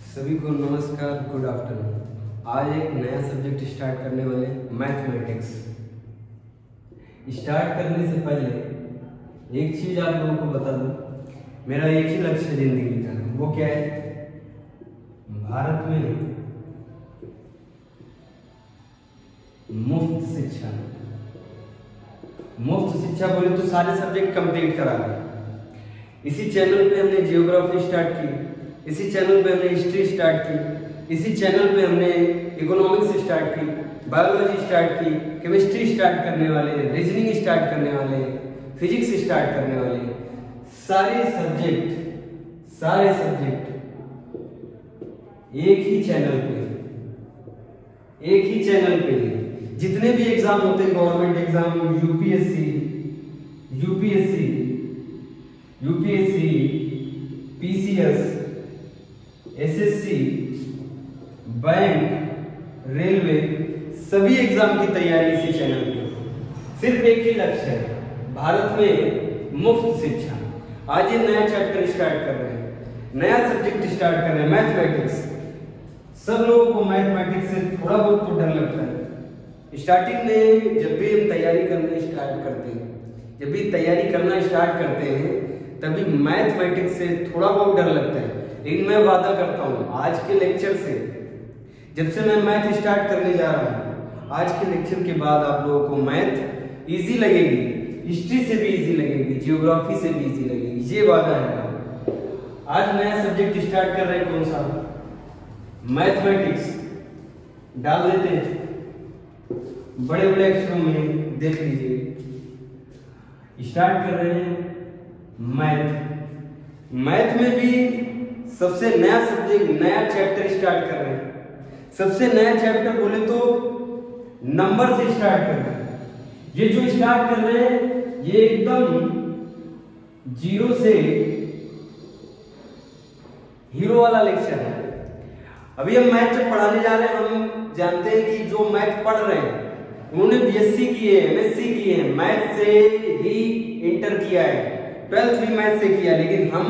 सभी को नमस्कार, गुड आफ्टरनून। आज एक नया सब्जेक्ट स्टार्ट करने वाले मैथमेटिक्स। स्टार्ट करने से पहले एक चीज आप लोगों को बता दूं, मेरा एक ही लक्ष्य जिंदगी का, वो क्या है? भारत में मुफ्त शिक्षा। मुफ्त शिक्षा बोले तो सारे सब्जेक्ट कंप्लीट करा रहे। इसी चैनल पे हमने जियोग्राफी स्टार्ट की, इसी चैनल पे हमने हिस्ट्री स्टार्ट की, इसी चैनल पे हमने इकोनॉमिक्स स्टार्ट की, बायोलॉजी स्टार्ट की, केमिस्ट्री स्टार्ट करने वाले, रीजनिंग स्टार्ट करने वाले, फिजिक्स स्टार्ट करने वाले। सारे सब्जेक्ट एक ही चैनल पे जितने भी एग्जाम होते हैं, government exam, UPSC, PCS, SSC, bank, railway, सभी एग्जाम की तैयारी इसी चैनल पे। सिर्फ एक ही लक्ष्य है, भारत में मुफ्त शिक्षा। आज ये नया चैप्टर स्टार्ट कर रहे हैं, नया सब्जेक्ट स्टार्ट कर रहे हैं, मैथमेटिक्स। सब लोगों को मैथमेटिक्स से थोड़ा बहुत तो डर लगता है। स्टार्टिंग में जब भी हम तैयारी करना स्टार्ट करते हैं, तभी मैथमेटिक्स से थोड़ा बहुत डर लगता है। लेकिन मैं वादा करता हूँ, आज के लेक्चर से, जब से मैं मैथ स्टार्ट करने जा रहा हूँ, आज के लेक्चर के बाद आप लोगों को मैथ इजी लगेगी, हिस्ट्री से भी इजी लगेगी, जियोग्राफी से भी इजी लगेगी, ये वादा है। आज नया सब्जेक्ट स्टार्ट कर रहे हैं, कौन सा? मैथमेटिक्स। डाल देते हैं बड़े बड़े अक्षरों में, देख लीजिए। स्टार्ट कर रहे हैं मैथ में भी सबसे नया सब्जेक्ट, नया चैप्टर स्टार्ट कर रहे हैं। सबसे नया चैप्टर बोले तो नंबर से स्टार्ट कर रहे हैं। ये जो स्टार्ट कर रहे हैं, ये एकदम जीरो से हीरो वाला लेक्चर है। अभी हम मैथ जब पढ़ाने जा रहे हैं, हम जानते हैं कि जो मैथ पढ़ रहे हैं उन्होंने बीएससी की है, एमएससी की है, मैथ से ही इंटर किया है, 12th भी मैथ से किया। लेकिन हम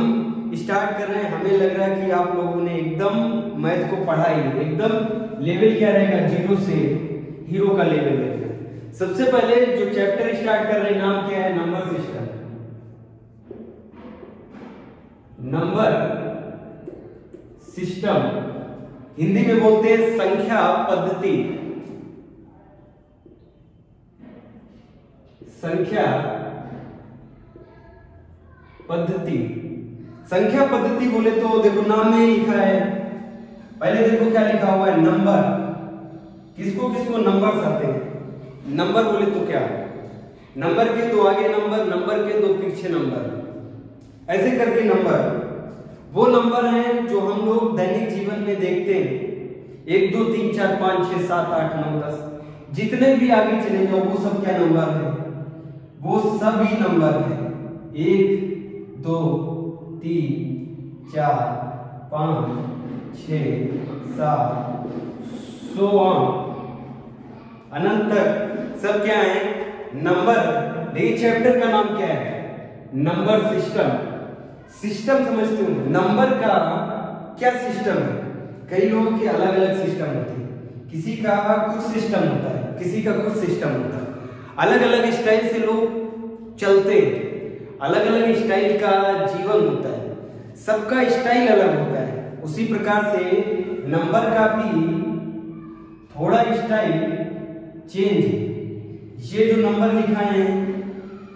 स्टार्ट कर रहे हैं, हमें लग रहा है कि आप लोगों ने एकदम मैथ को पढ़ा ही, एकदम लेवल क्या रहेगा, जीरो से हीरो का लेवल रहेगा। सबसे पहले जो चैप्टर स्टार्ट कर रहे हैं, नाम क्या है? Number system. Number system Hindi में बोलते हैं संख्या पद्धति। संख्या पद्धति बोले तो देखो नाम में लिखा है, पहले देखो क्या लिखा हुआ है, नंबर। किसको नंबर्स आते हैं? नंबर बोले तो क्या? नंबर के दो आगे नंबर के दो पीछे नंबर, ऐसे करके नंबर। वो नंबर हैं जो हम लोग दैनिक जीवन में देखते हैं। 1 2 3 4 5 6 7 8 9 10, जितने भी आगे चले जाओ वो सब क्या नंबर है? वो सभी नंबर है। 1 2 3 4 5 6 7 100 अनंत तक सब क्या है? नंबर। ये चैप्टर का नाम क्या है? Number system. सिस्टम समझते हो? नंबर का क्या सिस्टम है? कई लोगों की अलग अलग सिस्टम होती है। किसी का कुछ सिस्टम होता है, किसी का कुछ सिस्टम होता है। अलग अलग स्टाइल से लोग चलते हैं, अलग अलग स्टाइल का जीवन होता है, सबका स्टाइल अलग होता है। उसी प्रकार से नंबर का भी थोड़ा स्टाइल चेंज है। ये जो नंबर लिखा है,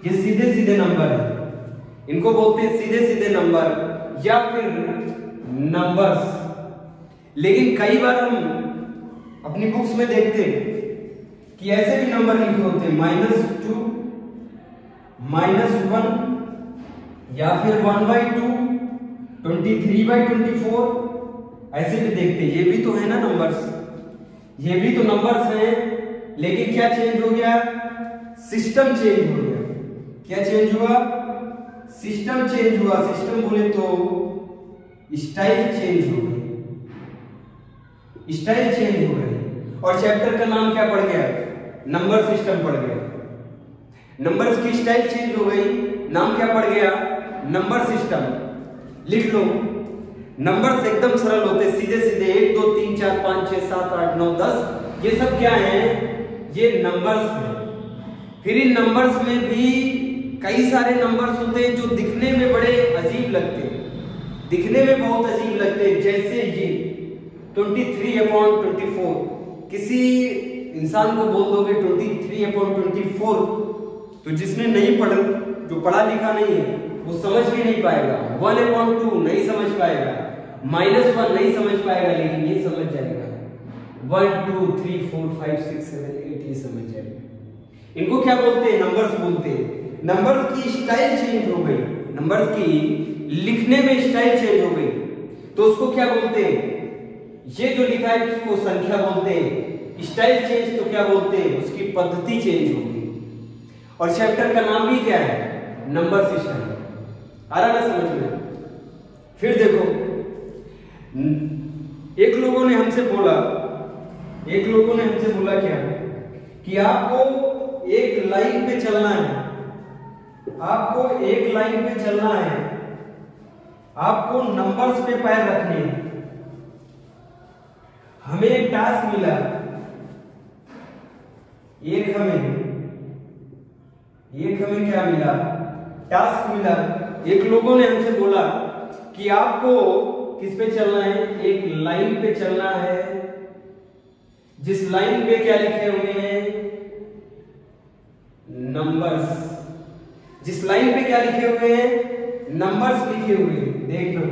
ये सीधे सीधे नंबर है, इनको बोलते हैं सीधे सीधे नंबर या फिर नंबर्स। लेकिन कई बार हम अपनी बुक्स में देखते हैं कि ऐसे भी नंबर लिखे होते हैं, -2, -1 या फिर 1/2, 23/24, ऐसे भी देखते हैं। ये भी तो है ना नंबर्स, ये भी तो नंबर्स हैं। लेकिन क्या चेंज हो गया? सिस्टम चेंज हो गया। क्या चेंज हुआ? सिस्टम चेंज हुआ। सिस्टम बोले तो स्टाइल चेंज हो गई, स्टाइल चेंज हो गई। और चैप्टर का नाम क्या पड़ गया? नंबर सिस्टम पड़ गया। नंबर्स की स्टाइल चेंज हो गई, नाम क्या पड़ गया? Number system. लिख लो, नंबर्स एकदम सरल होते, सीधे सीधे 1 2 3 4 5 6 7 8 9 10, ये सब क्या है, ये नंबर्स हैं। फिर इन नंबर्स में भी कई सारे नंबर्स होते हैं जो दिखने में बड़े अजीब लगते हैं, दिखने में बहुत अजीब लगते हैं। जैसे ये 23/24, किसी इंसान को बोल दोगे 23/24, तो जिसने नहीं पढ़ा, जो पढ़ा लिखा नहीं है, वो समझ भी नहीं पाएगा। 1/2 नहीं समझ पाएगा, -1 नहीं समझ पाएगा, लेकिन ये समझ जाएगा। 1 2 3 4 5 6 7 8 ये समझ जाएगा। इनको क्या बोलते हैं, नंबर्स बोलते हैं। नंबर्स की स्टाइल चेंज हो गई, नंबर्स की लिखने में स्टाइल चेंज हो गई, तो उसको क्या बोलते हैं, ये जो लिखा है उसको संख्या बोलते हैं। स्टाइल चेंज तो क्या बोलते हैं, उसकी पद्धति चेंज हो गई। और चैप्टर का नाम भी क्या है, नंबर सिस्टम। आ रहा ना समझ में? फिर देखो, एक लोगों ने हमसे बोला क्या, कि आपको एक लाइन पे चलना है, आपको एक लाइन पे चलना है, आपको नंबर्स पे पैर रखने हैं। हमें एक टास्क मिला, एक हमें क्या मिला, टास्क मिला। एक लोगों ने हमसे बोला कि आपको किस पे चलना है, एक लाइन पे चलना है, जिस लाइन पे क्या लिखे हुए हैं, नंबर्स। जिस लाइन पे क्या लिखे हुए हैं, नंबर्स लिखे हुए हैं। देख लो,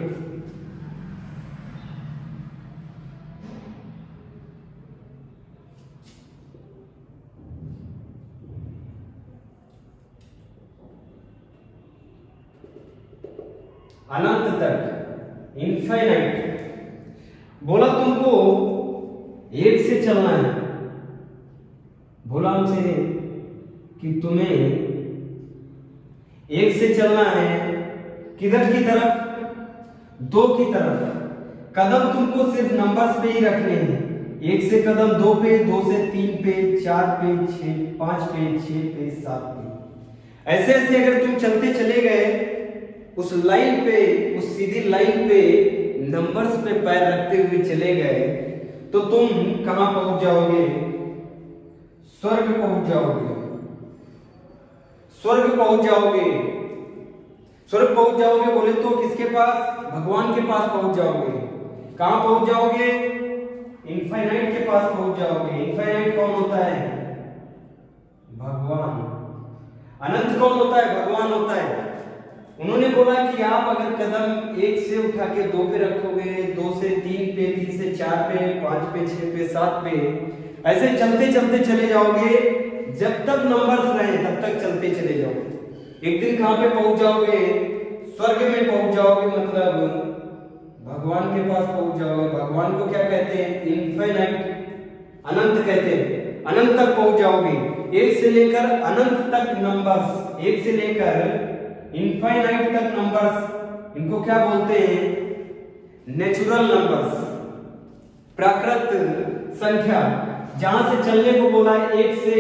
अनंत तक, इनफाइनाइट। बोला तुमको 1 से चलना है, बोला हमसे कि तुम्हें 1 से चलना है, किधर की तरफ, 2 की तरफ। कदम तुमको सिर्फ नंबर्स पे ही रखने हैं। 1 से कदम 2 पे, 2 से 3 पे, 4 पे, 6 5 पे, 6 पे, 7 पे। ऐसे ऐसे अगर तुम चलते चले गए उस लाइन पे, उस सीधी लाइन पे नंबर्स पे पैर रखते हुए चले गए, तो तुम कहां पहुंच जाओगे, स्वर्ग पहुंच जाओगे। स्वर्ग पहुंच जाओगे। स्वर्ग पहुंच जाओगे बोले तो किसके पास, भगवान के पास पहुंच जाओगे। कहां पहुंच जाओगे, इनफाइनाइट के पास पहुंच जाओगे। इनफाइनाइट कौन होता है, भगवान। अनंत कौन होता है, भगवान होता है। उन्होंने बोला कि आप अगर कदम 1 से उठा के 2 पे रखोगे, 2 से 3 पे, 3 से 4 पे, 5 पे, 6 पे, 7 पे, ऐसे चलते चलते चले जाओगे। जब तक नंबर्स रहे तब तक चलते चले जाओगे। एक दिन कहां पे पहुंच जाओगे, स्वर्ग में पहुंच जाओगे, मतलब भगवान के पास पहुंच जाओगे। भगवान को क्या कहते हैं, इनफाइनाइट, अनंत कहते हैं। अनंत तक पहुंच जाओगे। 1 से लेकर अनंत तक नंबर्स, 1 से लेकर इनफाइनाइट तक नंबर्स, इनको क्या बोलते हैं, नेचुरल नंबर्स, प्राकृत संख्या। जहां से चलने को बोला है 1 से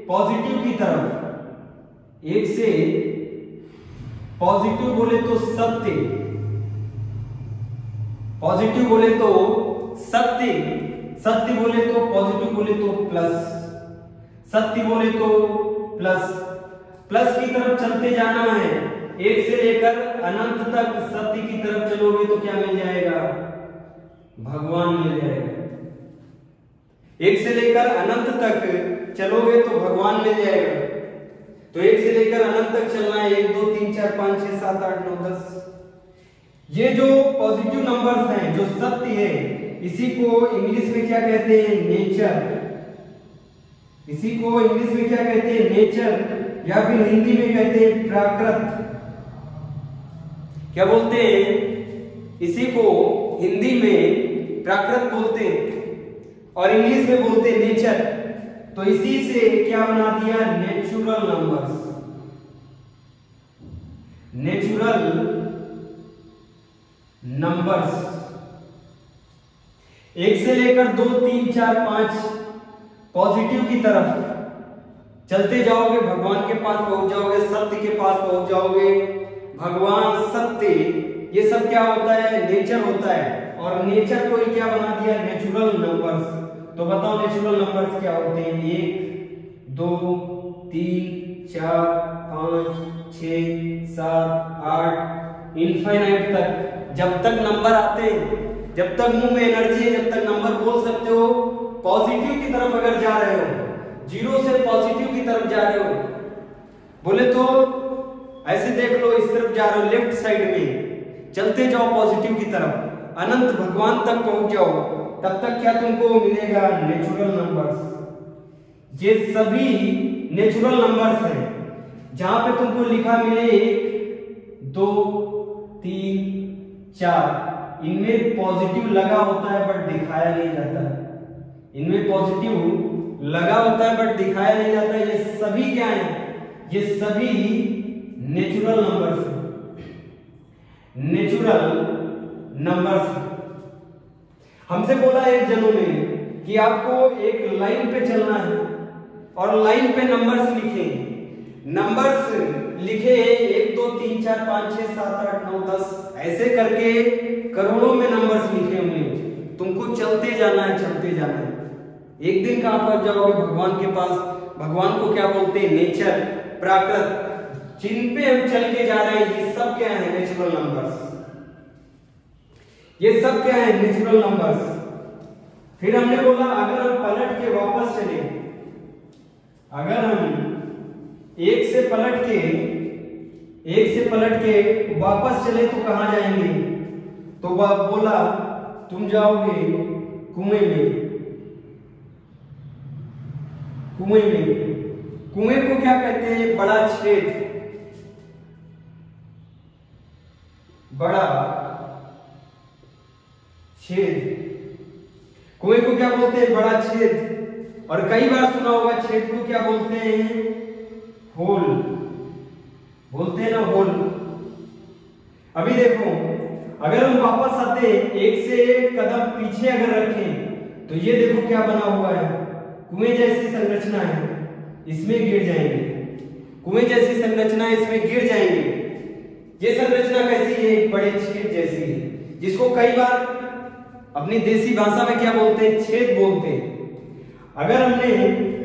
पॉजिटिव की तरफ, 1 से पॉजिटिव बोले तो सत्य, पॉजिटिव बोले तो सत्य, सत्य बोले तो पॉजिटिव बोले तो प्लस, सत्य बोले तो प्लस, प्लस की तरफ चलते जाना है। 1 से लेकर अनंत तक सत्य की तरफ चलोगे तो क्या मिल जाएगा, भगवान मिल जाएगा। 1 से लेकर अनंत तक चलोगे तो भगवान मिल जाएगा। तो 1 से लेकर अनंत तक चलना है, 1 2 3 4 5 6 7 8 9 10। ये जो पॉजिटिव नंबर्स हैं, जो सत्य है, इसी को इंग्लिश में क्या कहते हैं, नेचर। इसी को इंग्लिश में क्या कहते हैं, नेचर, या फिर हिंदी में कहते हैं प्राकृत। क्या बोलते हैं, इसी को हिंदी में प्राकृत बोलते हैं और इंग्लिश में बोलते हैं नेचर। तो इसी से क्या बना दिया, नेचुरल नंबर्स, नेचुरल नंबर्स। 1 से लेकर 2 3 4 5 पॉजिटिव की तरफ चलते जाओगे, भगवान के पास पहुंच जाओगे, सत्य के पास पहुंच जाओगे। भगवान सत्य ये सब क्या होता है, नेचर होता है, और नेचर को ही क्या बना दिया, नेचुरल नंबर्स। तो बताओ नेचुरल नंबर्स क्या होते हैं, 1 2 3 4 5 6 7 8 इनफाइनाइट तक, जब तक नंबर आते हैं, जब तक मुंह में एनर्जी है, जब तक नंबर बोल सकते हो। पॉजिटिव की तरफ अगर जा रहे हो, 0 से पॉजिटिव की तरफ जा रहे हो, बोले तो ऐसे देख लो, इस तरफ जा रहे हो, लेफ्ट साइड में चलते जाओ पॉजिटिव की तरफ, अनंत भगवान तक पहुंच जाओ, तब तक क्या तुमको मिलेगा, नेचुरल नंबर्स। ये सभी नेचुरल नंबर्स हैं, जहां पे तुमको लिखा मिले 1 2 3 4, इनमें पॉजिटिव लगा होता है बट दिखाया नहीं जाता है, इनमें पॉजिटिव लगा होता है बट दिखाया नहीं जाता है। ये सभी क्या है, ये सभी नेचुरल नंबर्स हैं, नेचुरल नंबर्स। हमसे बोला एक जनों ने कि आपको एक लाइन पे चलना है और लाइन पे नंबर्स लिखे, नंबर्स लिखे 1 2 3 4 5 6 7 8 9 10, ऐसे करके करोड़ों में नंबर्स लिखे हुए, तुमको चलते जाना है, चलते जाना है। एक दिन कहां पहुंच जाओगे, भगवान के पास। भगवान को क्या बोलते हैं, नेचर, प्राकृत, जिन पे हम चल के जा रहे हैं, ये सब क्या है, नेचुरल नंबर्स। ये सब क्या है, नेचुरल नंबर्स। फिर हमने बोला अगर हम पलट के वापस चले, अगर हम एक से पलट के वापस चले तो कहां जाएंगे, तो बोला तुम जाओगे कुएं में। कुएं को क्या कहते हैं, बड़ा छेद, बड़ा छेद। कुएं को क्या बोलते हैं, बड़ा छेद। और कई बार सुना होगा छेद को क्या बोलते हैं, होल, बोलते हैं ना, होल। अभी देखो, अगर हम वापस आते एक से एक कदम पीछे अगर रखें तो ये देखो क्या बना हुआ है, कुएं जैसी संरचना है, इसमें गिर जाएंगे। कुएं जैसी संरचना है, इसमें गिर जाएंगे। ये संरचना कैसी है, एक बड़े छेद जैसी है, जिसको कई बार अपनी देसी भाषा में क्या बोलते हैं, छेद बोलते हैं। अगर हमने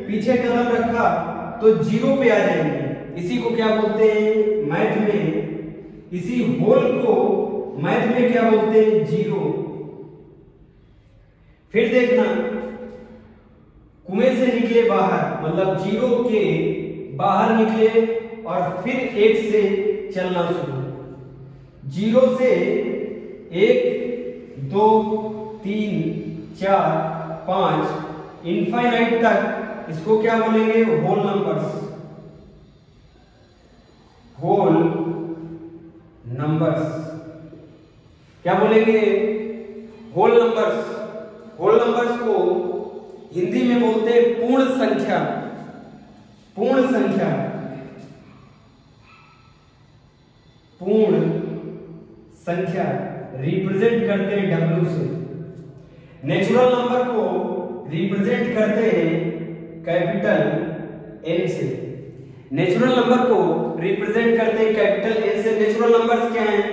पीछे कदम रखा तो 0 पे आ जाएंगे, इसी को क्या बोलते हैं मैथ में, इसी होल को मैथ में क्या बोलते हैं, 0। फिर देखना, कुएं से निकले बाहर, मतलब 0 के बाहर निकले और फिर 1 से चलना शुरू, 0 से 1 2 3 4 5 इनफाइनाइट तक, इसको क्या बोलेंगे, होल नंबर्स। होल नंबर्स क्या बोलेंगे, होल नंबर्स। होल नंबर्स को हिंदी में बोलते हैं पूर्ण संख्या। पूर्ण संख्या, पूर्ण संख्या रिप्रेजेंट करते हैं W से। नेचुरल नंबर को रिप्रेजेंट करते हैं कैपिटल N से। नेचुरल नंबर को रिप्रेजेंट करते हैं कैपिटल N से। नेचुरल नंबर्स क्या हैं,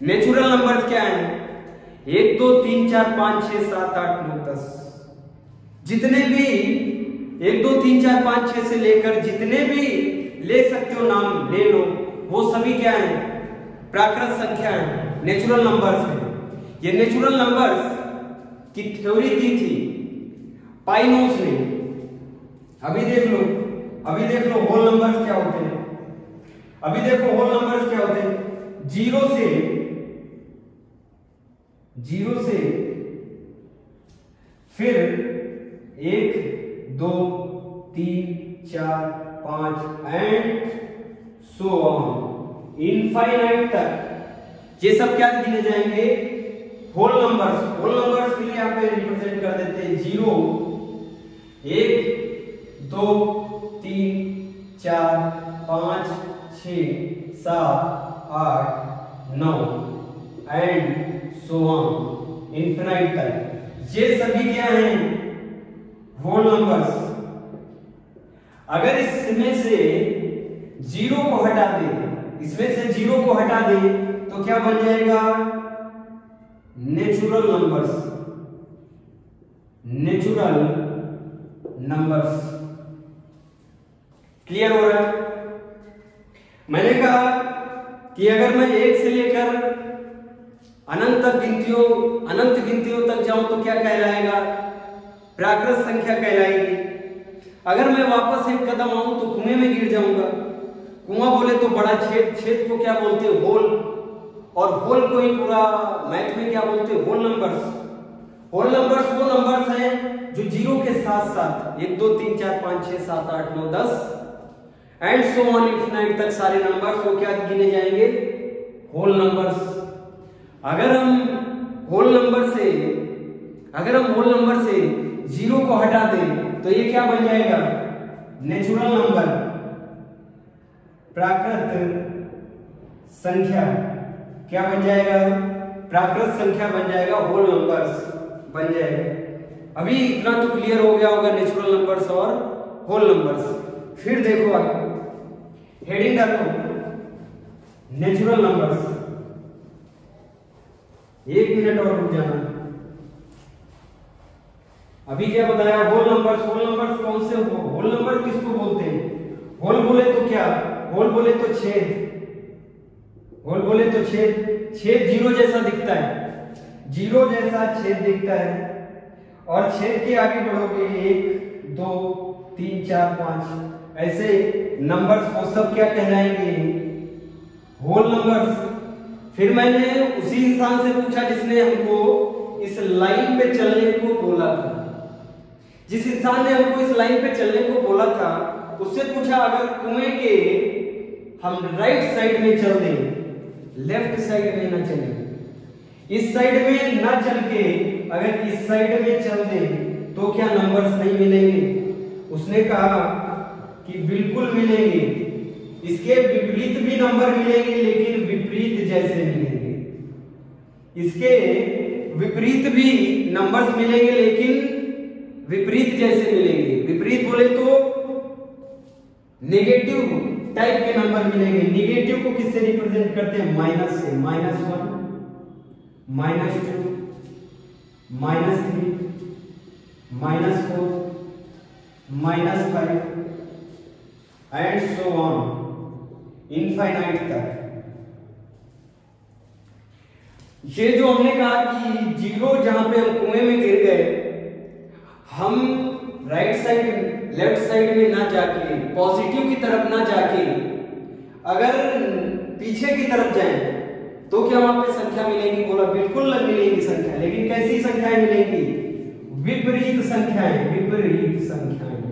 नेचुरल नंबर्स क्या हैं, 1 2 3 4 5 6 7 8 9 10, जितने भी 1 2 3 4 5 6 से लेकर जितने भी ले सकते हो नाम ले लो, वो सभी क्या है, प्राकृत संख्या है, नेचुरल नंबर्स है। ये नेचुरल नंबर्स की थ्योरी दी थी पाइनोस ने। अभी देख लो, अभी देख लो होल नंबर्स क्या होते हैं। अभी देखो होल नंबर्स क्या होते हैं, 0 से फिर 1 2 3 4 5 एंड सो ऑन इनफाइनाइट तक, ये सब क्या गिने जाएंगे, होल नंबर्स। होल नंबर्स के लिए यहाँ पे रिप्रेजेंट कर देते हैं 0 1 2 3 4 5 6 7 8 9 एंड सो ऑन इनफाइनाइट तक। ये सभी क्या हैं, होल नंबर्स। अगर इसमें से 0 को हटा दे, इसमें से 0 को हटा दे तो क्या बन जाएगा? Natural numbers. Natural numbers. Clear हो रहा है? मैंने कहा कि अगर मैं 1 से लेकर अनंत गिनतियों तक जाऊं तो क्या कहलाएगा? प्राकृत संख्या कहलाएगी। अगर मैं वापस एक कदम आऊं तो कुएं में गिर जाऊंगा। कुआं बोले तो बड़ा छेद, छेद को क्या बोलते हैं? होल। और होल को ही पूरा मैथ में क्या बोलते हैं? Whole numbers. होल नंबर्स वो नंबर्स हैं जो जीरो के साथ साथ 1 2 3 4 5 6 7 8 9 10 एंड सो ऑन इंफिनाइट तक सारे नंबर्स को क्या गिने जाएंगे? Whole numbers. अगर हम होल नंबर से जीरो को हटा दें तो ये क्या बन जाएगा? नेचुरल नंबर, प्राकृत संख्या। क्या बन जाएगा? प्राकृत संख्या बन जाएगा, होल नंबर्स बन जाएगा। अभी इतना तो क्लियर हो गया होगा, नेचुरल नंबर्स और होल नंबर्स। फिर देखो आगे, हेडिंग डालो नेचुरल नंबर्स। 1 मिनट और रुक जाना। अभी क्या बताया? Whole numbers. होल नंबर्स कौन से? होल नंबर्स किसको बोलते हैं? होल बोले तो क्या? होल बोले तो छेद। होल बोले तो छेद। छेद जीरो जैसा दिखता है, जीरो जैसा छेद दिखता है। और छेद के आगे बढ़ोगे 1 2 3 4 5 ऐसे नंबर्स को सब क्या कहलाएंगे? Whole numbers. फिर मैंने उसी इंसान से पूछा जिसने हमको इस लाइन पे चलने को बोला था। जिस इंसान ने हमको इस लाइन पे चलने को बोला था उससे पूछा, अगर कुएं के हम राइट साइड में चल दें, लेफ्ट साइड में ना चले, इस साइड में ना चल के अगर इस साइड में चल दें तो क्या नंबर्स नहीं मिलेंगे? उसने कहा कि बिल्कुल मिलेंगे। इसके विपरीत भी नंबर मिलेंगे, लेकिन विपरीत जैसे मिलेंगे। इसके विपरीत भी नंबर्स मिलेंगे, लेकिन विपरीत जैसे मिलेंगे। विपरीत बोले तो नेगेटिव टाइप के नंबर मिलेंगे। नेगेटिव को किससे रिप्रेजेंट करते हैं? माइनस से। -1 -2 -3 -4 -5 एंड सो ऑन इनफाइनाइट तक। ये जो हमने कहा कि जीरो जहां पे हम कुएं में गिर गए, हम राइट साइड लेफ्ट साइड में ना जाके, पॉजिटिव की तरफ ना जाके अगर पीछे की तरफ जाएं तो क्या वहां पे संख्या मिलेगी? बोला बिल्कुल मिलेगी संख्या, लेकिन कैसी संख्याएं मिलेंगी? विपरीत संख्याएं। विपरीत संख्याएं।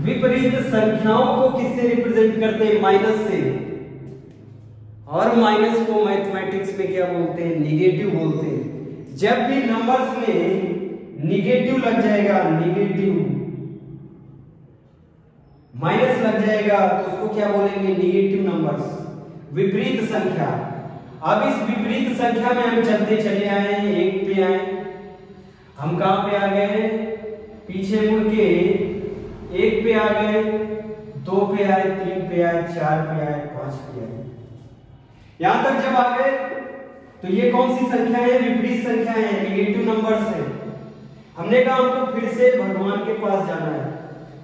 विपरीत संख्याओं को किससे रिप्रेजेंट करते हैं? माइनस से। और माइनस को मैथमेटिक्स में क्या बोलते हैं? निगेटिव बोलते हैं। जब भी नंबर्स में निगेटिव लग जाएगा, निगेटिव माइनस लग जाएगा तो उसको क्या बोलेंगे? निगेटिव नंबर्स, विपरीत संख्या। अब इस विपरीत संख्या में हम चलते चले आए, 1 पे आए, हम कहां पे आ गए? पीछे मुड़ के 1 पे आ गए, 2 पे आए, 3 पे आए, 4 पे आए, 5 पे आए। यहां तक जब आ गए तो ये कौन सी संख्या है? विपरीत संख्या है, निगेटिव नंबर्स है। हमने कहा हमको फिर से भगवान के पास जाना है।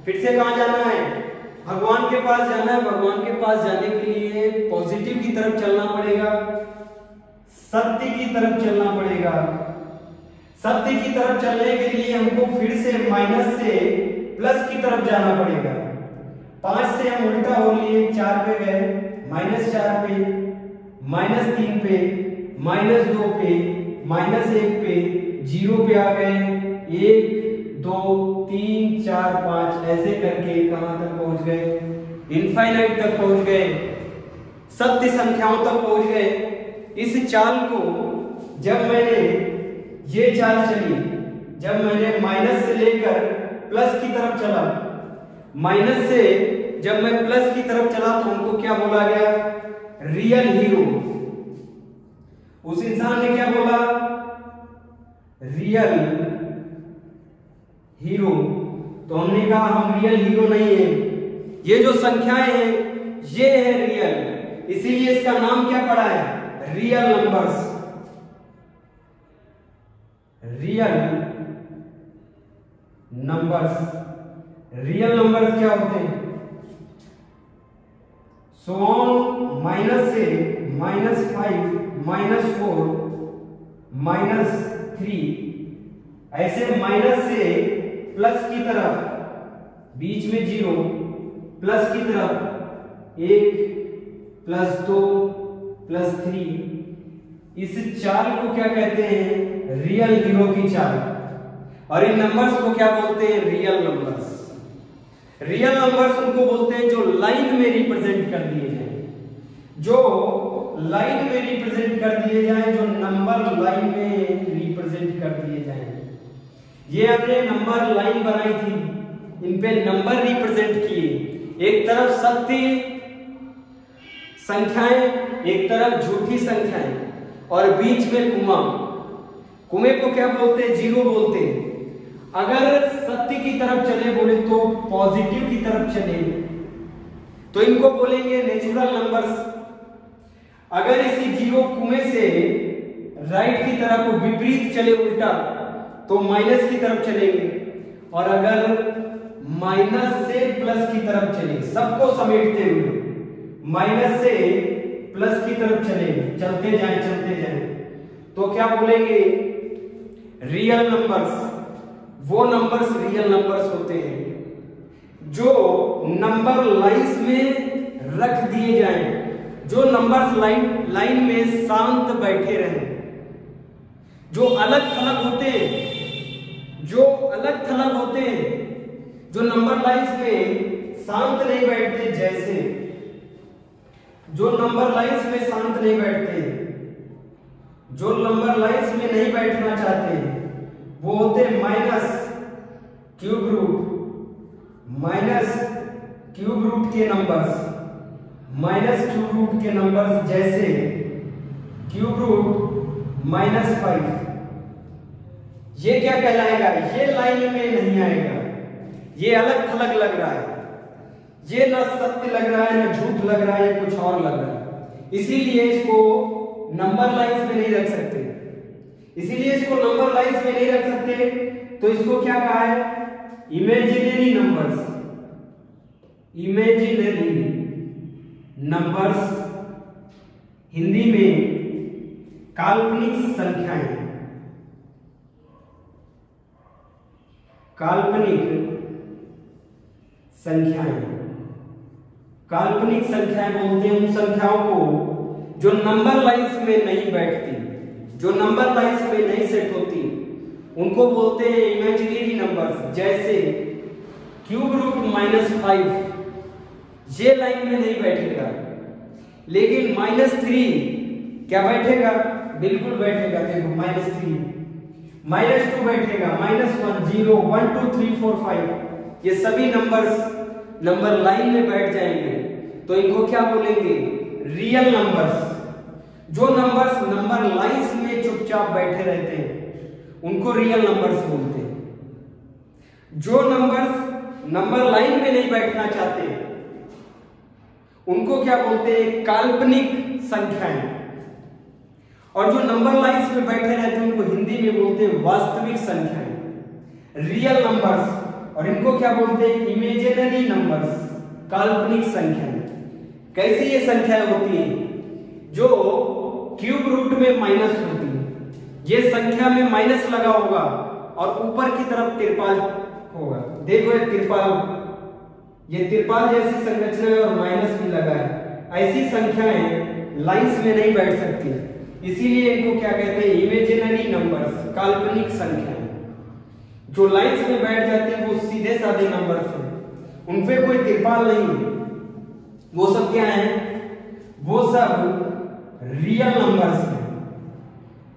फिर से कहां जाना है? भगवान के पास जाना है। भगवान के पास जाने के लिए पॉजिटिव की तरफ चलना पड़ेगा, सत्य की तरफ चलना पड़ेगा। सत्य की तरफ चलने के लिए हमको फिर से माइनस से प्लस की तरफ जाना पड़ेगा। 5 से हम उल्टा हो लिए, 4 पे गए, -4 पे, -3 पे, -2 पे, -1 पे, 0 पे आ गए, 1 2 3 4 5 ऐसे करके कहां तक पहुंच गए? इनफाइनाइट तक पहुंच गए, सत्य संख्याओं तक पहुंच गए। इस चाल को जब मैंने ये चाल चली, जब मैंने माइनस से लेकर प्लस की तरफ चला, माइनस से जब मैं प्लस की तरफ चला तो उनको क्या बोला गया? Real hero. उस इंसान ने क्या बोला? Real hero. तो हमने कहा हम रियल हीरो नहीं है, ये जो संख्याएं हैं ये है रियल। इसीलिए इसका नाम क्या पड़ा है? Real numbers. Real numbers, real numbers क्या होते हैं? सो ऑन माइनस से -5, -4, -3, ऐसे माइनस से प्लस की तरफ, बीच में 0, प्लस की तरफ 1, +2, +3, इस चाल को क्या कहते हैं? रियल हीरो की चाल। और इन नंबर्स को क्या बोलते हैं? Real numbers. रियल नंबर्स उनको बोलते हैं जो लाइन में रिप्रेजेंट कर दिए जाए, जो लाइन में रिप्रेजेंट कर दिए जाए, जो नंबर लाइन में रिप्रेजेंट कर दिए जाए। ये हमने नंबर लाइन बनाई थी, इन पे नंबर रिप्रेजेंट किए, एक तरफ सत्य संख्याएं, एक तरफ झूठी संख्याएं, और बीच में कुमा। कुएं को क्या बोलते हैं? जीरो बोलते हैं। अगर सत्य की तरफ चले बोले तो पॉजिटिव की तरफ चले तो इनको बोलेंगे नेचुरल नंबर्स। अगर इसी जीरो कुएं से राइट की तरफ को विपरीत चले, उल्टा, तो माइनस की तरफ चलेंगे। और अगर माइनस से प्लस की तरफ चले, सबको समेटते हुए माइनस से प्लस की तरफ चलेंगे, चलते जाएं, तो क्या बोलेंगे? Real numbers. वो नंबर्स रियल नंबर्स होते हैं जो नंबर लाइंस में रख दिए जाएं, जो नंबर्स लाइन में शांत बैठे रहें। जो अलग थलग होते हैं, जो नंबर लाइंस में शांत नहीं बैठते, जैसे जो नंबर लाइंस में शांत नहीं बैठते, जो नंबर लाइंस में नहीं बैठना चाहते, वो होते माइनस क्यूब रूट के नंबर्स, जैसे क्यूब रूट -5। ये क्या कहलाएगा? ये लाइन में नहीं आएगा, ये अलग थलग लग रहा है, ये न सत्य लग रहा है, न झूठ लग रहा है, कुछ और लग रहा है। इसीलिए इसको नंबर लाइंस में नहीं रख सकते, तो इसको क्या कहा है? इमेजिनरी नंबर्स, हिंदी में काल्पनिक संख्याएं। काल्पनिक संख्याएं बोलते हैं उन संख्याओं को जो नंबर लाइंस में नहीं बैठती, जो नंबर लाइंस में नहीं सेट होती, उनको बोलते हैं इमेजिनरी नंबर्स। जैसे क्यूब रूट -5, ये लाइन में नहीं बैठेगा, लेकिन -3 क्या बैठेगा? बिल्कुल बैठेगा। देखो -3, -2 बैठेगा, -1, 0, 1, 2, 3, 4, 5, ये सभी नंबर लाइन में बैठ जाएंगे, तो इनको क्या बोलेंगे? Real numbers. जो नंबर्स नंबर लाइंस में चुपचाप बैठे रहते हैं उनको रियल नंबर्स बोलते हैं। जो नंबर्स नंबर लाइन में नहीं बैठना चाहते उनको क्या बोलते हैं? काल्पनिक संख्याएं। और जो नंबर लाइंस में बैठे रहते हैं उनको हिंदी में बोलते हैं वास्तविक संख्याएं, रियल नंबर्स। और इनको क्या बोलते हैं? इमेजिनरी नंबर्स, काल्पनिक संख्याएं। कैसी ये संख्याएं होती है? जो क्यूब रूट में माइनस होती है, ये संख्या में माइनस लगा होगा और ऊपर की तरफ तिरपाल होगा। देखो ये तिरपाल जैसी संरचना है और माइनस भी लगा है। ऐसी संख्याएं लाइंस में नहीं बैठ सकती, इसीलिए इनको क्या कहते हैं? इमेजिनरी नंबर्स, काल्पनिक संख्याएं। जो लाइंस में बैठ जाते हैं वो सीधे साधे नंबर्स हैं, उनपे कोई तिरपाल नहीं है। वो सब क्या है? वो सब रियल नंबर्स हैं।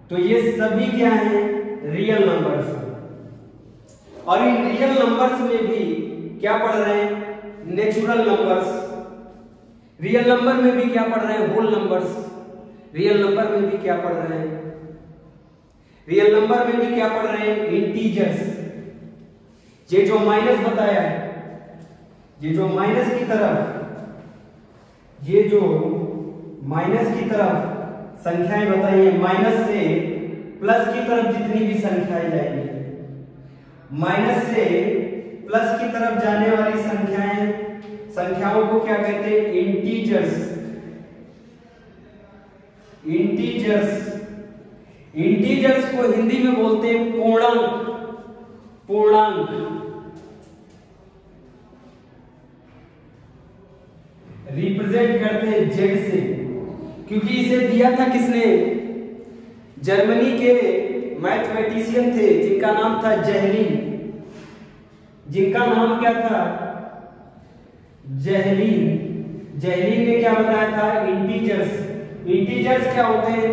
तो ये सभी क्या है? रियल नंबर्स हैं। और इन रियल नंबर्स में भी क्या पढ़ रहे हैं? Natural numbers. रियल नंबर में भी क्या पढ़ रहे हैं? Whole numbers. रियल नंबर में भी क्या पढ़ रहे हैं? रियल नंबर में भी क्या पढ़ रहे हैं? इंटीजर्स। ये जो माइनस बताया है, ये जो माइनस की तरफ, ये जो माइनस की तरफ संख्याएं बताइए, माइनस से प्लस की तरफ जितनी भी संख्याएं जाएंगी, माइनस से प्लस की तरफ जाने वाली संख्याओं को क्या कहते हैं? इंटीजर्स। इंटीजर्स को हिंदी में बोलते हैं पूर्णांक। रिप्रेजेंट करते हैं जेड से, क्योंकि इसे दिया था किसने? जर्मनी के मैथमेटिशियन थे जिनका नाम था जेहलीन। जिनका नाम क्या था? जेहलीन ने क्या बताया था? इंटीजर्स क्या होते हैं?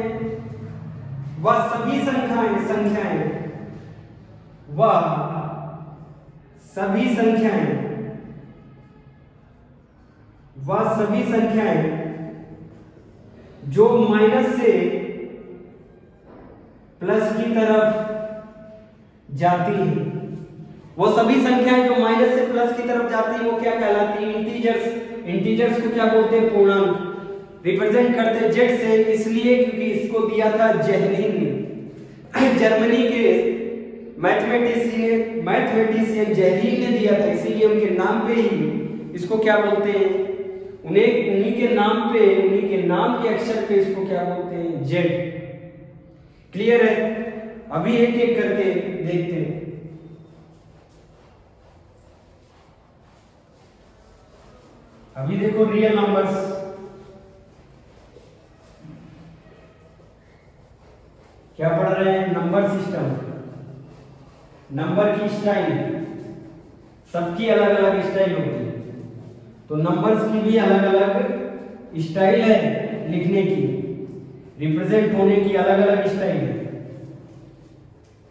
वह सभी संख्याएं जो माइनस से प्लस की तरफ जाती है, वो सभी संख्याएं जो माइनस से प्लस की तरफ जाती है वो क्या कहलाती है? इंटीजर्स को क्या बोलते हैं? पूर्णांक। रिप्रेजेंट करते जेड से, इसलिए क्योंकि इसको दिया था जेहलीन ने, जर्मनी के मैथमेटिशियन जेहलीन ने दिया था, इसीलिए उनके नाम पे ही इसको क्या बोलते हैं? उन्हीं के नाम के अक्षर पे इसको क्या बोलते हैं? जेड। क्लियर है? अभी एक एक करके देखते हैं। अभी देखो रियल नंबर्स। क्या पढ़ रहे हैं? Number system. नंबर की स्टाइल, सबकी अलग अलग स्टाइल होती है, तो नंबर्स की भी अलग अलग स्टाइल है लिखने की, रिप्रेजेंट होने की अलग अलग स्टाइल है।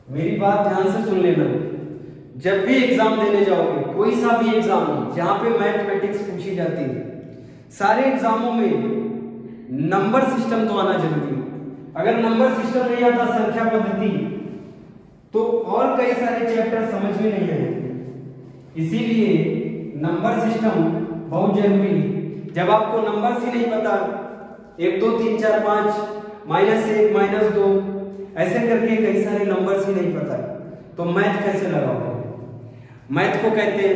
मेरी बात ध्यान से सुन लेना। जब भी एग्जाम देने जाओगे, कोई सा भी एग्जाम हो जहां पे मैथमेटिक्स पूछी जाती है, सारे एग्जामों में नंबर सिस्टम तो आना जरूरी है। अगर नंबर सिस्टम नहीं आता, संख्या पद्धति, तो और कई सारे चैप्टर समझ में नहीं आएंगे। इसीलिए नंबर सिस्टम बहुत जरूरी है। जब आपको नंबर ही नहीं पता, 1 2 3 4 5 -1 -2 ऐसे करके कई सारे नंबर्स ही नहीं पता, तो मैथ कैसे लगाओगे? मैथ को कहते हैं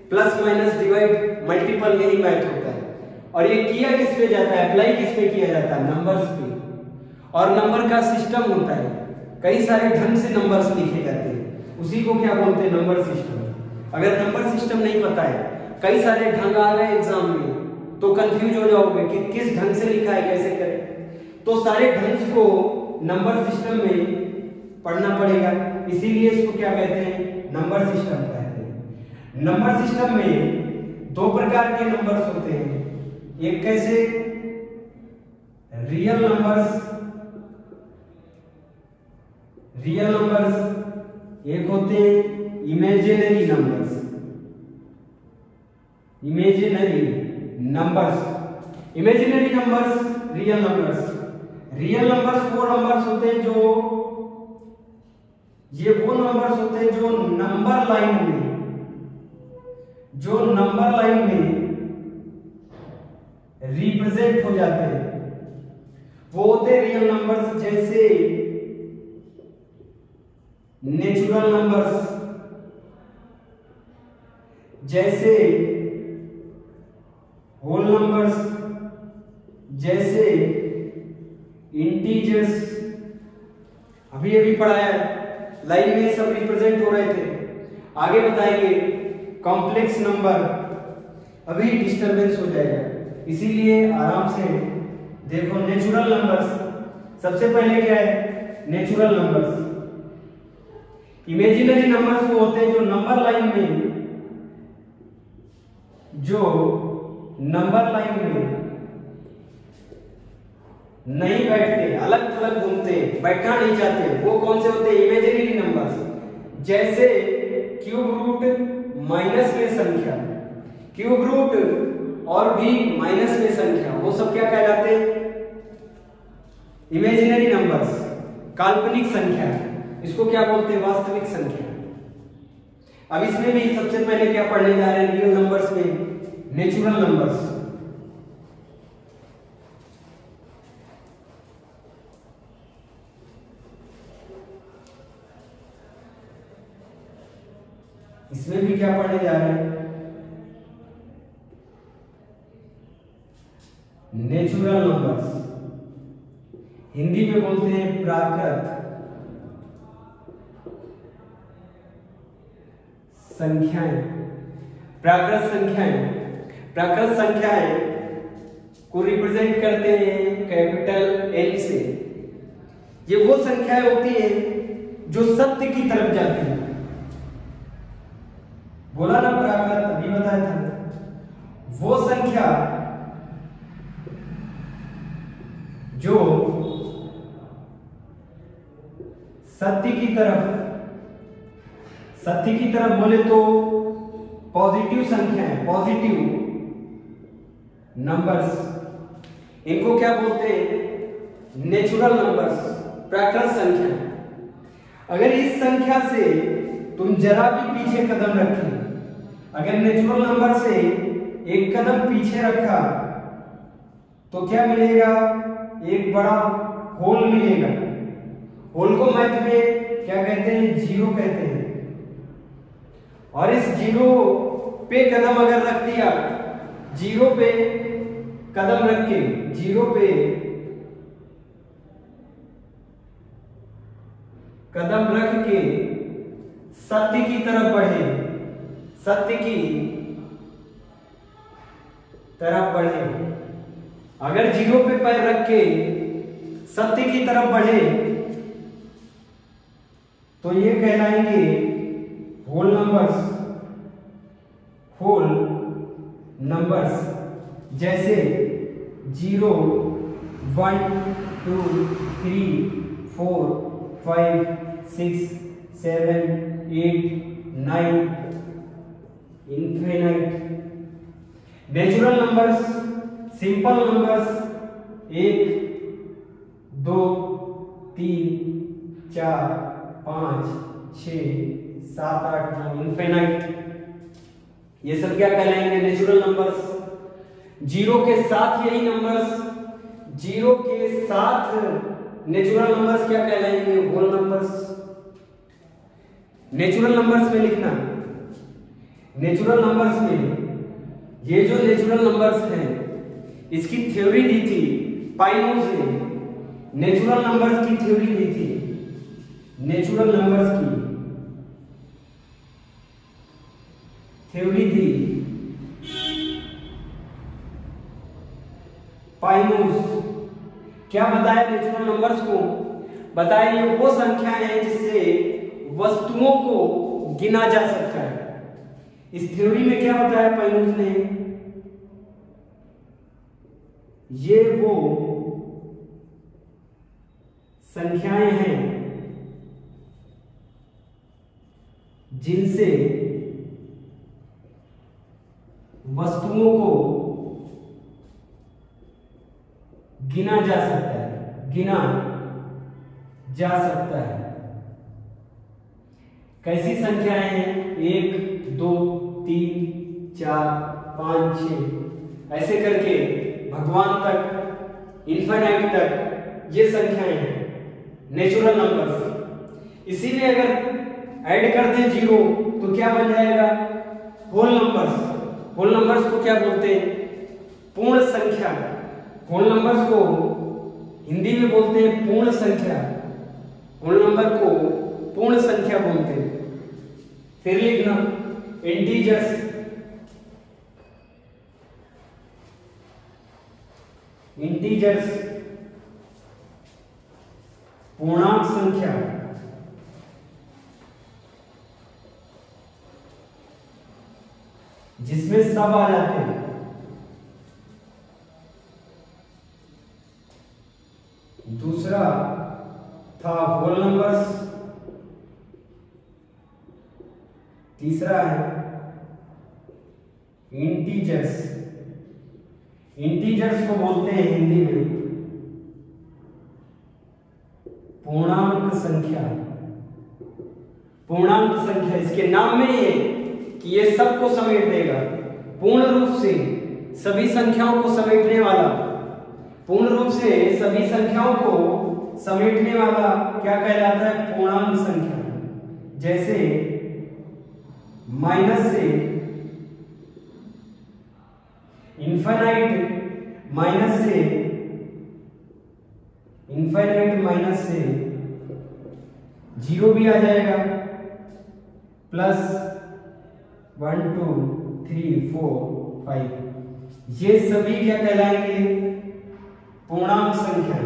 प्लस माइनस डिवाइड मल्टीपल, यही मैथ होता है। और ये किया किस पे जाता है? अप्लाई किस पे किया जाता है? नंबर्स पे। और नंबर का सिस्टम होता है, कई सारे ढंग से नंबर्स लिखे जाते हैं, उसी को क्या बोलते हैं? Number system. अगर नंबर सिस्टम नहीं पता है, कई सारे ढंग आ रहे हैं एग्जाम में, तो कंफ्यूज हो जाओगे कि किस ढंग से लिखा है, कैसे करें। तो सारे ढंग को नंबर सिस्टम में पढ़ना पड़ेगा, इसीलिए इसको क्या कहते हैं? नंबर सिस्टम कहते हैं। नंबर सिस्टम में 2 प्रकार के नंबर्स होते हैं। एक कैसे? रियल नंबर्स, एक होते हैं imaginary numbers. Imaginary numbers, real numbers. Real numbers वो नंबर्स होते हैं जो नंबर लाइन में रिप्रेजेंट हो जाते हैं, वो होते हैं रियल नंबर्स। जैसे नेचुरल नंबर्स, जैसे होल नंबर्स, जैसे इंटीजर्स। अभी पढ़ाया है, लाइन में सब रिप्रेजेंट हो रहे थे। आगे बताएंगे कॉम्प्लेक्स नंबर, अभी डिस्टरबेंस हो जाएगा, इसीलिए आराम से देखो। नेचुरल नंबर्स, सबसे पहले क्या है? Natural numbers. इमेजिनरी नंबर्स वो होते हैं जो नंबर लाइन में नहीं बैठते, अलग थलग घूमते, बैठना नहीं चाहते, वो कौन से होते हैं? Imaginary numbers. जैसे क्यूब रूट माइनस में संख्या, क्यूब रूट और भी माइनस में संख्या, वो सब क्या कहलाते हैं? इमेजिनरी नंबर्स, काल्पनिक संख्या। इसको क्या बोलते हैं? वास्तविक संख्या। अब इसमें भी सबसे पहले क्या पढ़ने जा रहे हैं? रियल नंबर्स में नेचुरल नंबर्स। इसमें भी क्या पढ़ने जा रहे हैं? नेचुरल नंबर्स, हिंदी में बोलते हैं प्राकृत संख्याएं। प्राकृत संख्याएं, प्राकृत संख्याएं को रिप्रेजेंट करते हैं कैपिटल एन से। ये वो संख्याएं होती हैं जो सत्य की तरफ जाती हैं। बोला ना प्राकृत, अभी बताया था। वो संख्या जो सत्य की तरफ बोले तो पॉजिटिव संख्या है, पॉजिटिव नंबर्स, इनको क्या बोलते हैं? नेचुरल नंबर्स, प्राकृत संख्या। अगर इस संख्या से तुम जरा भी पीछे कदम रखे, अगर नेचुरल नंबर से एक कदम पीछे रखा तो क्या मिलेगा? एक बड़ा होल मिलेगा। होल को मैथ में क्या कहते हैं? जीरो कहते हैं। और इस जीरो पे कदम अगर रख दिया, जीरो पे कदम रख के, जीरो पे कदम रख के सत्य की तरफ बढ़े, सत्य की तरफ बढ़े। अगर जीरो पे पैर रख के सत्य की तरफ बढ़े तो ये कहलाएंगे होल नंबर्स, होल नंबर्स। जैसे 0, 1, 2, 3, 4, 5, 6, 7, 8, 9, infinite. Natural numbers, simple numbers 1, 2, 3, 4, 5, 6, 7, 8, 9, infinite. ये सब क्या कहलाएंगे? Natural numbers. जीरो के साथ यही नंबर्स, जीरो के साथ नेचुरल नंबर्स क्या कहलाएंगे? Whole numbers. नेचुरल नंबर्स में लिखना, नेचुरल नंबर्स में ये जो नेचुरल नंबर्स हैं इसकी थ्योरी दी थी पाइनोज ने। नेचुरल नंबर्स की थ्योरी दी थी, नेचुरल नंबर्स की थ्योरी दी पाइनोज। क्या बताया नेचुरल नंबर्स को? बताया ये वो संख्याएं हैं जिससे वस्तुओं को गिना जा सकता है। इस थ्योरी में क्या बताया पाइनोज ने? ये वो संख्याएं हैं जिनसे वस्तुओं को गिना जा सकता है, गिना जा सकता है। कैसी संख्याएं हैं? 1, 2, 3, 4, 5, 6 ऐसे करके भगवान तक, इनफिनिट तक ये संख्याएं हैं नेचुरल नंबर्स। इसी में अगर ऐड कर दें जीरो तो क्या बन जाएगा? Whole numbers. होल नंबर्स को क्या बोलते हैं? पूर्ण संख्या। होल नंबर्स को हिंदी में बोलते हैं पूर्ण संख्या। होल नंबर को पूर्ण संख्या बोलते हैं। फिर लिखना इंटीजर्स, इंटीजर्स पूर्णांक संख्या। जिसमें सब आ जाते हैं। दूसरा था होल नंबर्स, तीसरा है इंटीजर्स। इंटीजर्स को बोलते हैं हिंदी में पूर्णांक संख्या। पूर्णांक संख्या इसके नाम में ही है कि ये सबको समेट देगा, पूर्ण रूप से सभी संख्याओं को समेटने वाला। पूर्ण रूप से सभी संख्याओं को समेटने वाला क्या कहलाता है? पूर्णांक संख्या। जैसे माइनस से इनफाइनाइट माइनस से जीरो भी आ जाएगा, प्लस 1 2 3 4 5, ये सभी क्या कहलाएंगे? पूर्णांक संख्या।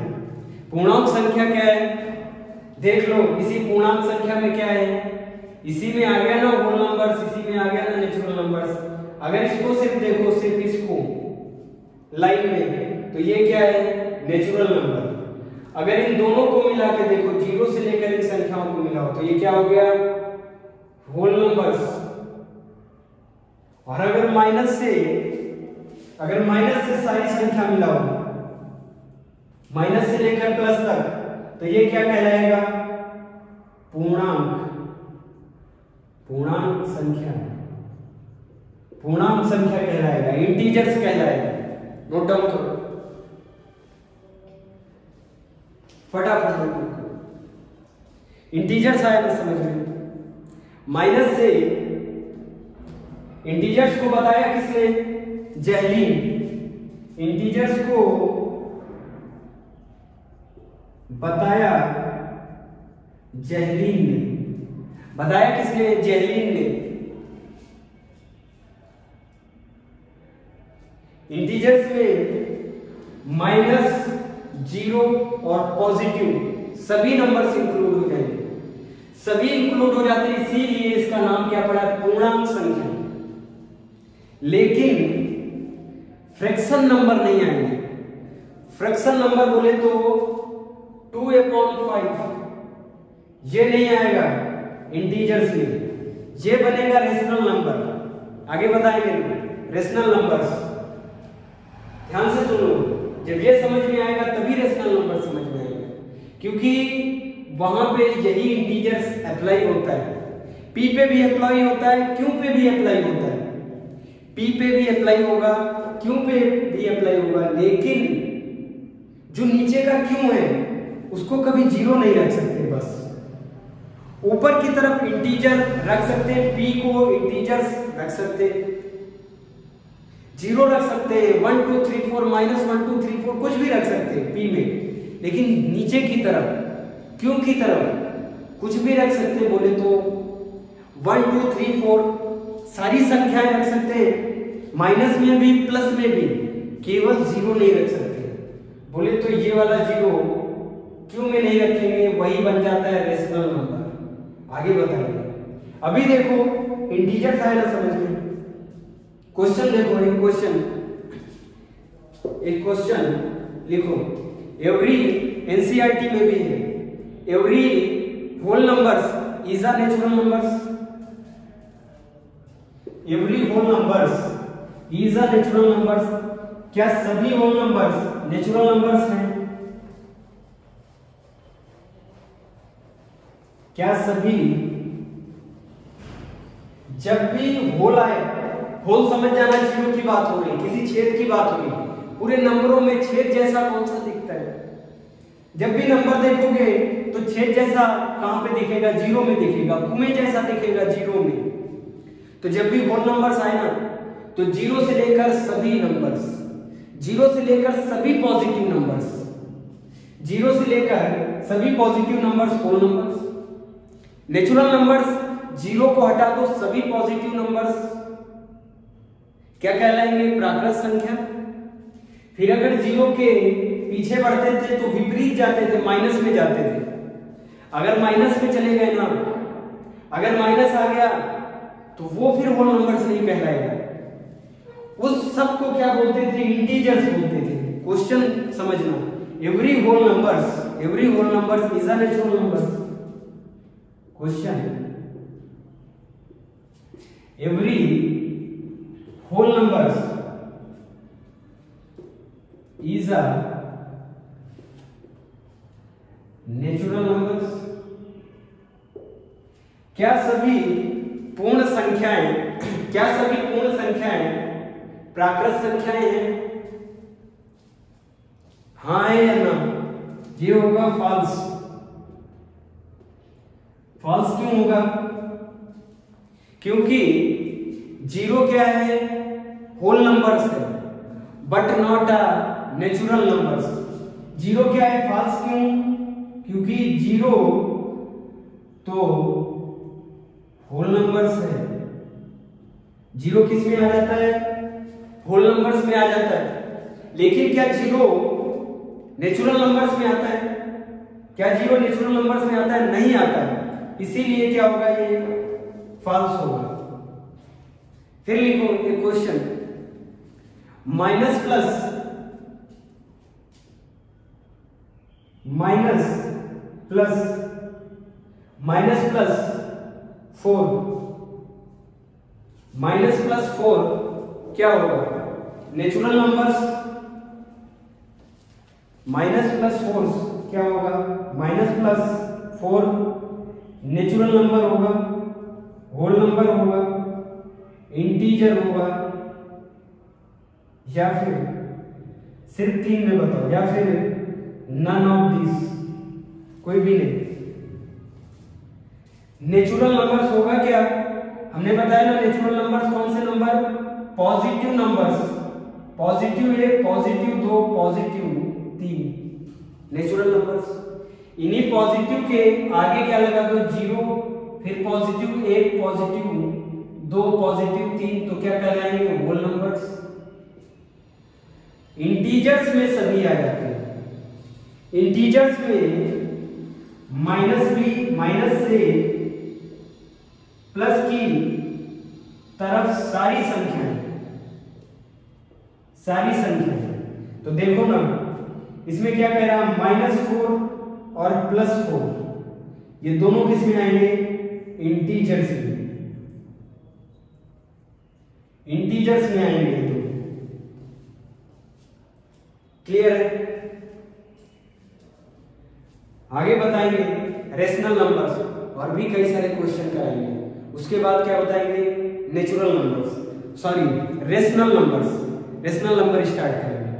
पूर्णांक संख्या क्या है देख लो, इसी पूर्णांक संख्या में क्या है, इसी में आ गया ना होल नंबर्स, इसी में आ गया ना नेचुरल नंबर्स। अगर इसको सिर्फ देखो, सिर्फ इसको लाइन में, तो ये क्या है? Natural number. अगर इन दोनों को मिला के देखो, जीरो से लेकर इन संख्याओं को मिलाओ, तो ये क्या हो गया? Whole numbers. और अगर माइनस से सारी संख्या मिलाओ, माइनस से लेकर प्लस तक, तो ये क्या कहलाएगा? पूर्णांक संख्या कहलाएगा, इंटीजर्स कहलाएगा। नोट डाउन करो फटाफट। इंटीजर्स आया ना समझ में? माइनस से इंटीजर्स को बताया किसने? जेहलीन। इंटीजर्स को बताया जेहलीन ने। बताया किसने? जेहलीन ने। इंटीजर्स में माइनस, जीरो और पॉजिटिव सभी नंबर्स इंक्लूड हो जाएंगे, सभी इंक्लूड हो जाते हैं, इसीलिए इसका नाम क्या पड़ा? पूर्णांक संख्या। लेकिन फ्रैक्शन नंबर नहीं आएंगे। फ्रैक्शन नंबर बोले तो 2/5 ये नहीं आएगा इंटीजर्स में, ये बनेगा रेशनल नंबर। आगे बताएंगे रेशनल नंबर्स। ध्यान से सुनो, जब ये समझ में आएगा तभी रेशनल नंबर समझ में आएगा, क्योंकि वहां पे यही इंटीजर्स अप्लाई होता है। पी पे भी अप्लाई होता है, क्यू पे भी अप्लाई होता है। पी पे भी अप्लाई होगा, क्यू पे भी अप्लाई होगा, लेकिन जो नीचे का क्यू है उसको कभी जीरो नहीं रख सकते। बस ऊपर की तरफ इंटीजर रख सकते हैं, पी को इंटीजर्स रख सकते हैं, जीरो रख सकते हैं, 1 2 3 4 -1 2 3 4 कुछ भी रख सकते हैं पी में। लेकिन नीचे की तरफ क्यू की तरफ कुछ भी रख सकते हैं। बोले तो 1 2 3 4 सारी संख्याएं रख सकते हैं, माइनस में भी प्लस में भी, केवल जीरो नहीं रख सकते। बोले तो ये वाला जीरो क्यों में नहीं रखेंगे, वही बन जाता है रेशनल नंबर। आगे बताइए। अभी देखो इंटीजर्स आए ना समझ में। क्वेश्चन देखो, एक क्वेश्चन लिखो। एवरी एनसीईआरटी में भी है, every whole numbers is a natural numbers. Every whole numbers is a natural numbers. क्या सभी होल नंबर्स नेचुरल नंबर्स हैं? क्या सभी, जब भी होल आए, होल समझ जाना, जीरो की बात हो रही, किसी छेद की बात हो रही, पूरे नंबरों में छेद जैसा कौन सा दिखता है? जब भी नंबर देखोगे तो छेद जैसा कहां पे दिखेगा? जीरो में दिखेगा। कुएं जैसा दिखेगा जीरो में। तो जब भी होल नंबर्स आए ना, तो जीरो से लेकर सभी नंबर्स, जीरो से लेकर सभी पॉजिटिव नंबर्स, जीरो से लेकर सभी positive numbers whole numbers. Natural numbers zero को हटा दो, सभी पॉजिटिव नंबर्स क्या कहलाएंगे? प्राकृत संख्या। फिर अगर जीरो के पीछे बढ़ते थे तो विपरीत जाते थे, माइनस में जाते थे। अगर माइनस में चले गए ना, अगर माइनस आ गया तो वो फिर होल नंबर्स नहीं कहलाएगा। उस सब को क्या बोलते थे? इंटीजर्स बोलते थे। क्वेश्चन समझना, every whole numbers is a natural numbers. Question, every whole numbers is a natural numbers. क्या सभी पूर्ण संख्याएं प्राकृत संख्याएं हैं? हाँ है या ना? ये होगा फॉल्स। फॉल्स क्यों होगा? क्योंकि जीरो क्या है, होल नंबर्स है but not a natural numbers. Zero क्या है, फॉल्स क्यों, क्योंकि जीरो तो होल नंबर्स है। जीरो किस में आ जाता है, होल नंबर्स में आ जाता है। लेकिन क्या जीरो नेचुरल नंबर्स में आता है, क्या जीरो नेचुरल नंबर्स में आता है, नहीं आता है। इसीलिए क्या होगा, ये फॉल्स होगा। फिर लिखो एक क्वेश्चन, माइनस प्लस फोर क्या होगा, natural numbers. Minus plus four क्या होगा, -+4 नेचुरल नंबर होगा, होल नंबर होगा, इंटीजर होगा, या फिर सिर्फ 3 में बताओ, या फिर नन ऑफ दिस, कोई भी नहीं। नेचुरल नंबर्स होगा क्या, हमने बताया ना, नेचुरल नंबर्स कौन से number, positive numbers, positive 1, positive 2, positive 3 natural numbers. इन्हीं पॉजिटिव के आगे क्या लगा दो, जीरो, फिर पॉजिटिव 1, पॉजिटिव 2, पॉजिटिव 3, तो क्या कहलाएंगे, होल नंबर्स। इंटीजर्स में सभी आ जाते हैं। इंटीजर्स में माइनस से प्लस की तरफ सारी संख्याएं, तो देखो ना, इसमें क्या कह रहा, -4 और +4, ये दोनों किस में आएंगे, इंटीजर्स में, इंटीजर्स में आएंगे ये दोनों। क्लियर है। आगे बताएंगे रेशनल नंबर्स, और भी कई सारे क्वेश्चन कराएंगे। उसके बाद क्या बताएंगे, natural numbers, sorry rational numbers, rational number start करेंगे।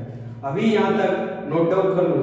अभी यहां तक नोट डाउन कर लो।